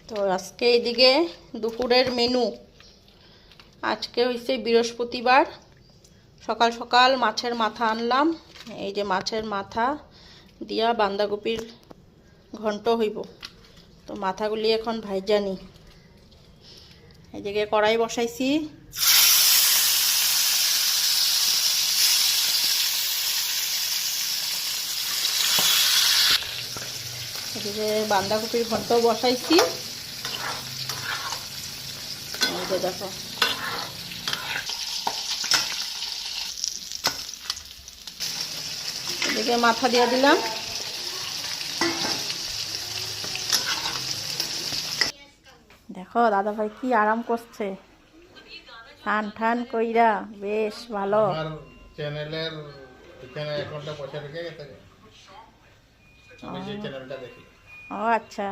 তো আজকে এইদিকে দুপুরের মেনু আজকে হইছে বৃহস্পতিবার। সকাল সকাল মাছের মাথা আনলাম। এই যে মাছের মাথা দিয়া বাঁধাকপির ঘন্ট হইব। তো মাথাগুলি এখন ভাইজা নি। এইদিকে কড়াই বসাইছি। এদিকে বাঁধাকপির ঘন্ট বসাইছি। এই যে দেখো, এদিকে মাথা দিয়ে দিলাম। দেখো দাদা ভাই কি আরাম করছে, ঠান ঠান কইরা, বেশ ভালো। আমার চ্যানেলের এখানে অ্যাকাউন্টটা পয়সা রেখে গেছে, আমি সেই চ্যানেলটা দেখি। ও আচ্ছা।